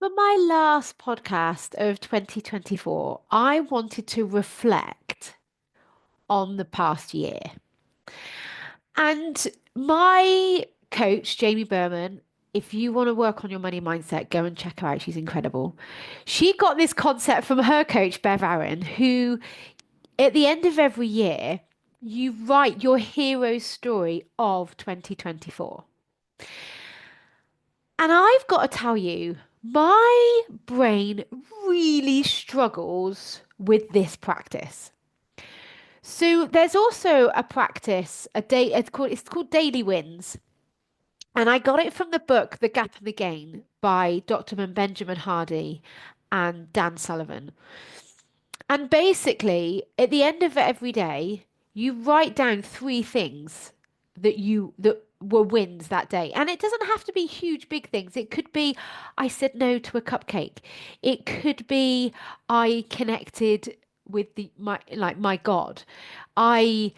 For my last podcast of 2024, I wanted to reflect on the past year. And my coach, Jamie Berman, if you want to work on your money mindset, go and check her out. She's incredible. She got this concept from her coach, Bev Aaron, who at the end of every year, you write your hero story of 2024. And I've got to tell you, my brain really struggles with this practice. So there's also a practice, a day, it's called Daily Wins. And I got it from the book The Gap and the Gain by Dr. Benjamin Hardy and Dan Sullivan. And basically, at the end of every day, you write down three things that were wins that day. And it doesn't have to be huge, big things. It could be I said no to a cupcake. It could be I connected with my God. I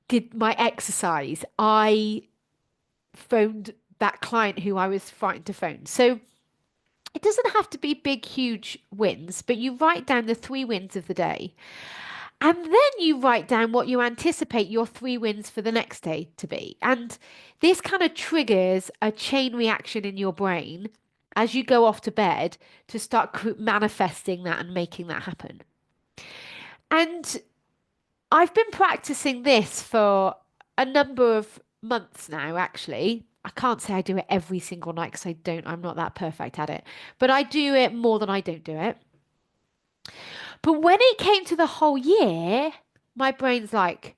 did my exercise. I phoned that client who I was frightened to phone. So it doesn't have to be big, huge wins, but you write down the three wins of the day. And then you write down what you anticipate your three wins for the next day to be. And this kind of triggers a chain reaction in your brain as you go off to bed to start manifesting that and making that happen. And I've been practicing this for a number of months now, actually. I can't say I do it every single night because I'm not that perfect at it, but I do it more than I don't do it. But when it came to the whole year, my brain's like,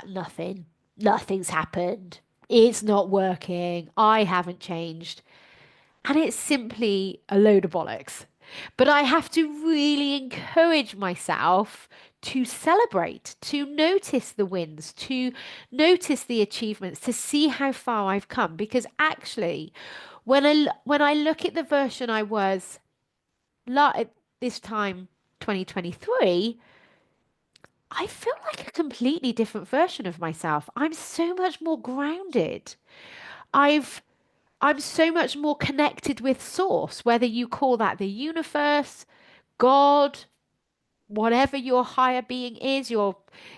nothing, nothing's happened. It's not working. I haven't changed. And it's simply a load of bollocks. But I have to really encourage myself to celebrate, to notice the wins, to notice the achievements, to see how far I've come. Because actually, when I look at the version I was at this time, 2023, I feel like a completely different version of myself. I'm so much more grounded. I've I'm so much more connected with source, whether you call that the universe, God, whatever your higher being is, your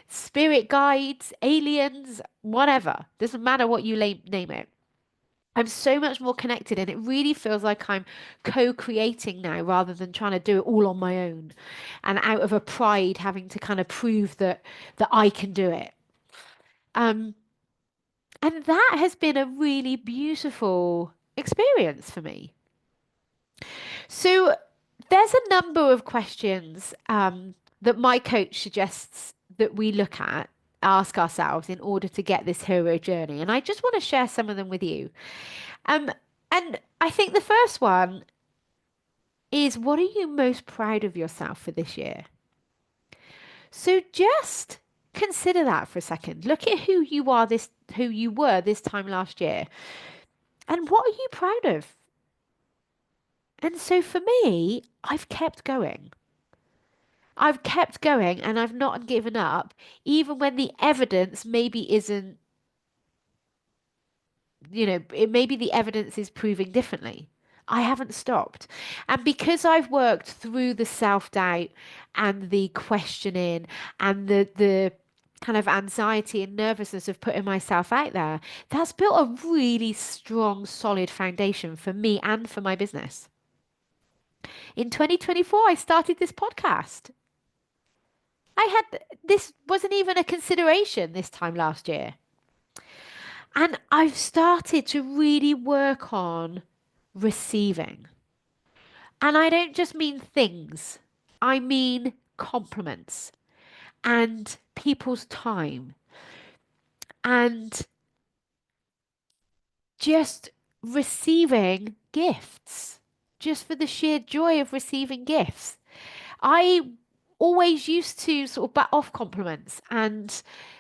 spirit guides, aliens, whatever. Doesn't matter what you name it. I'm so much more connected, and it really feels like I'm co-creating now rather than trying to do it all on my own and out of a pride having to kind of prove that I can do it. Um, and that has been a really beautiful experience for me. So there's a number of questions that my coach suggests that we ask ourselves in order to get this hero journey. And I just want to share some of them with you. Um, and I think the first one is, what are you most proud of yourself for this year? So just consider that for a second. Look at who you were this time last year, and what are you proud of? And so for me, I've kept going. I've kept going and I've not given up, even when the evidence maybe isn't, maybe the evidence is proving differently. I haven't stopped. And because I've worked through the self-doubt and the questioning and the kind of anxiety and nervousness of putting myself out there, that's built a really strong, solid foundation for me and for my business. In 2024, I started this podcast. This wasn't even a consideration this time last year. And I've started to really work on receiving. And I don't just mean things, I mean compliments and people's time and just receiving gifts, just for the sheer joy of receiving gifts. I always used to sort of bat off compliments and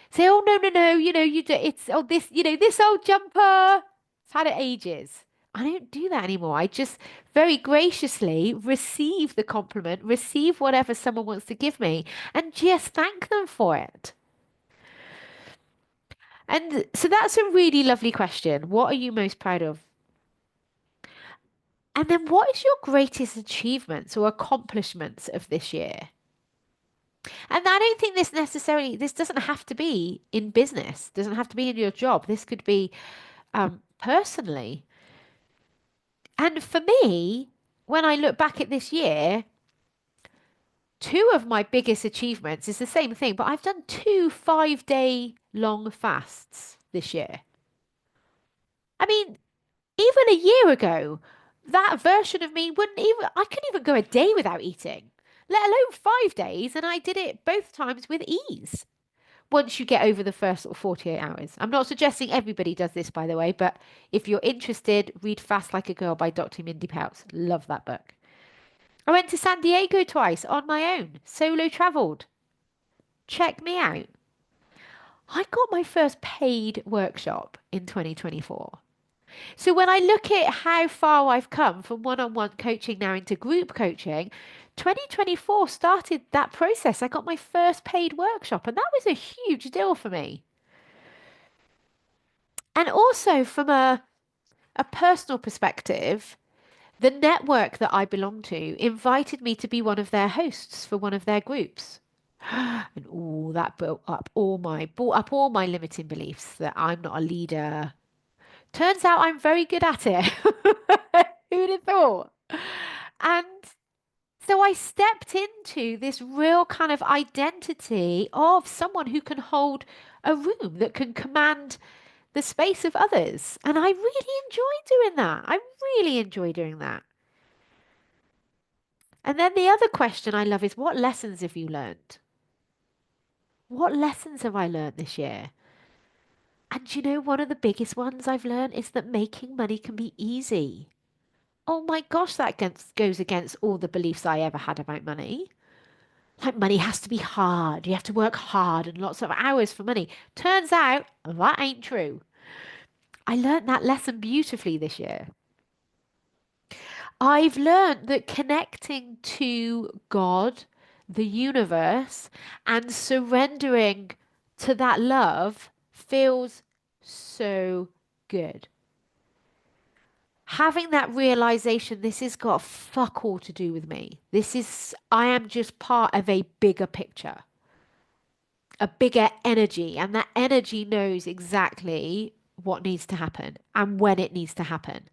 say, "Oh no, no, no! You do it's this, this old jumper. I've had it ages." I don't do that anymore. I just very graciously receive the compliment, receive whatever someone wants to give me, and just thank them for it. And so that's a really lovely question. What are you most proud of? And then what is your greatest achievements or accomplishments of this year? And I don't think this doesn't have to be in business, doesn't have to be in your job. This could be personally. And for me, when I look back at this year, two of my biggest achievements is the same thing, but I've done two 5 day long fasts this year. I mean, even a year ago, that version of me wouldn't even, I couldn't even go a day without eating, let alone 5 days. And I did it both times with ease once you get over the first sort of 48 hours. I'm not suggesting everybody does this, by the way, but if you're interested, read Fast Like a Girl by Dr. Mindy Pouts. Love that book. I went to San Diego twice on my own, solo traveled. Check me out. I got my first paid workshop in 2024. So when I look at how far I've come from one-on-one coaching now into group coaching, 2024 started that process. I got my first paid workshop, and that was a huge deal for me. And also from a personal perspective, the network that I belong to invited me to be one of their hosts for one of their groups. And all that brought up all my limiting beliefs that I'm not a leader. Turns out I'm very good at it. Who'd have thought? And so I stepped into this real kind of identity of someone who can hold a room that can command the space of others. And I really enjoy doing that. I really enjoy doing that. And then the other question I love is, what lessons have you learned? What lessons have I learned this year? And you know, one of the biggest ones I've learned is that making money can be easy. Oh my gosh, goes against all the beliefs I ever had about money. Like money has to be hard. You have to work hard and lots of hours for money. Turns out that ain't true. I learned that lesson beautifully this year. I've learned that connecting to God, the universe, and surrendering to that love feels so good. Having that realization, this has got fuck all to do with me. I am just part of a bigger picture, a bigger energy, and that energy knows exactly what needs to happen and when it needs to happen.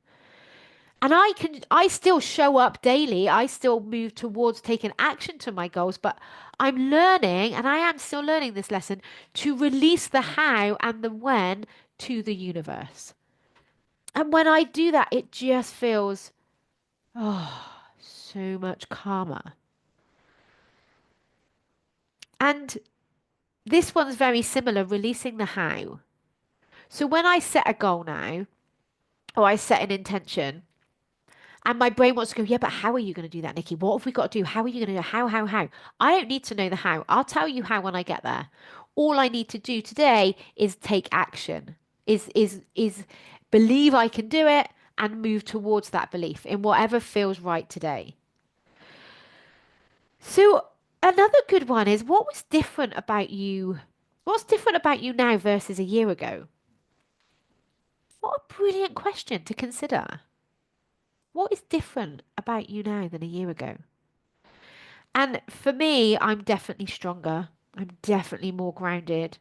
And I still show up daily. I still move towards taking action to my goals, but I'm learning, and I am still learning this lesson to release the how and the when to the universe. And when I do that, it just feels, oh, so much calmer. And this one's very similar, releasing the how. So when I set a goal now, or I set an intention, and my brain wants to go, yeah, but how are you going to do that, Nikki? What have we got to do? How are you going to do it? How? I don't need to know the how. I'll tell you how when I get there. All I need to do today is take action, is believe I can do it and move towards that belief in whatever feels right today. So another good one is what was different about you? What's different about you now versus a year ago? What a brilliant question to consider. What is different about you now than a year ago? And for me, I'm definitely stronger. I'm definitely more grounded.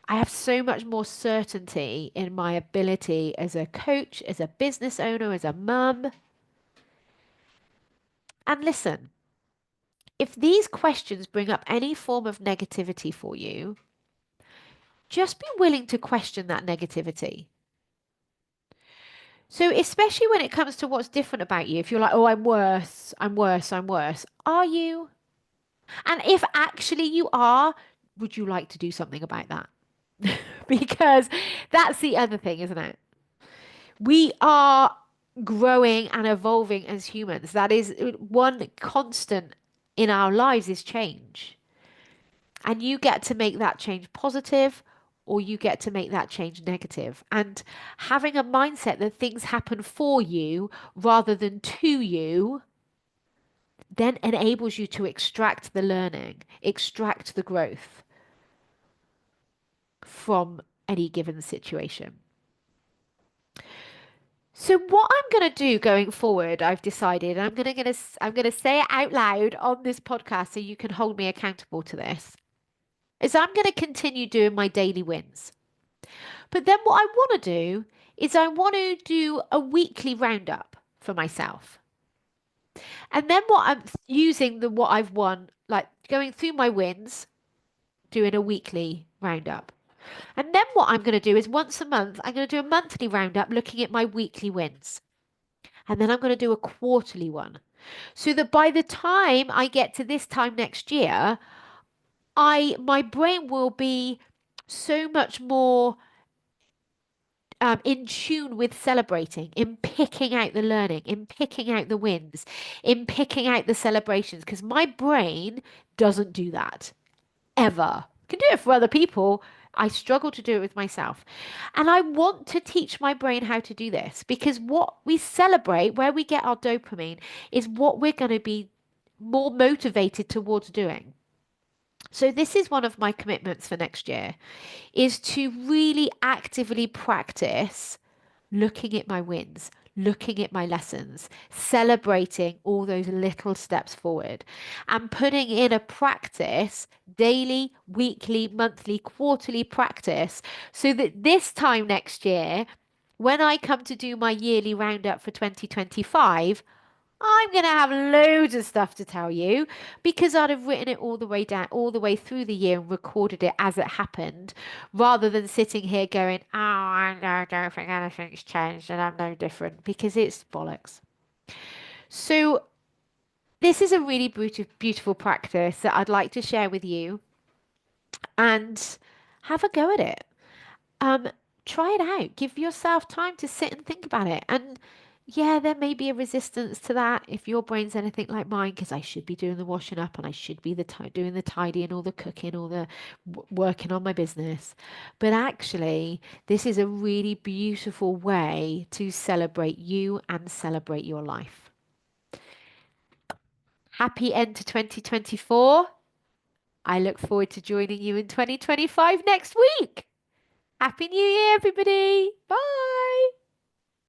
I have so much more certainty in my ability as a coach, as a business owner, as a mum. And listen, if these questions bring up any form of negativity for you, just be willing to question that negativity. So, especially when it comes to what's different about you, if you're like, oh, I'm worse, I'm worse, I'm worse, are you? And if actually you are, would you like to do something about that? Because that's the other thing, isn't it? We are growing and evolving as humans. That is one constant in our lives is change. And you get to make that change positive or you get to make that change negative. And having a mindset that things happen for you rather than to you then enables you to extract the learning, extract the growth from any given situation. So what I'm going to do going forward, I've decided, I'm going to say it out loud on this podcast so you can hold me accountable to this, is I'm going to continue doing my daily wins. But then what I want to do is I want to do a weekly roundup for myself. And then what I'm using the what I've won, like going through my wins, doing a weekly roundup. And then what I'm going to do is once a month, I'm going to do a monthly roundup looking at my weekly wins. And then I'm going to do a quarterly one. So that by the time I get to this time next year, I my brain will be so much more in tune with celebrating, in picking out the learning, in picking out the wins, in picking out the celebrations, because my brain doesn't do that ever. Can do it for other people. I struggle to do it with myself. And I want to teach my brain how to do this because what we celebrate, where we get our dopamine, is what we're going to be more motivated towards doing. So this is one of my commitments for next year is to really actively practice looking at my wins, looking at my lessons, celebrating all those little steps forward, and putting in a practice, daily, weekly, monthly, quarterly practice, so that this time next year, when I come to do my yearly roundup for 2025, I'm going to have loads of stuff to tell you because I'd have written it all the way down, all the way through the year and recorded it as it happened, rather than sitting here going, oh, I don't think anything's changed and I'm no different because it's bollocks. So, this is a really beautiful practice that I'd like to share with you and have a go at it. Um, Try it out. Give yourself time to sit and think about it. And yeah, there may be a resistance to that if your brain's anything like mine, because I should be doing the washing up and I should be doing the tidying, all the cooking, all the working on my business. But actually, this is a really beautiful way to celebrate you and celebrate your life. Happy end to 2024. I look forward to joining you in 2025 next week. Happy New Year, everybody. Bye.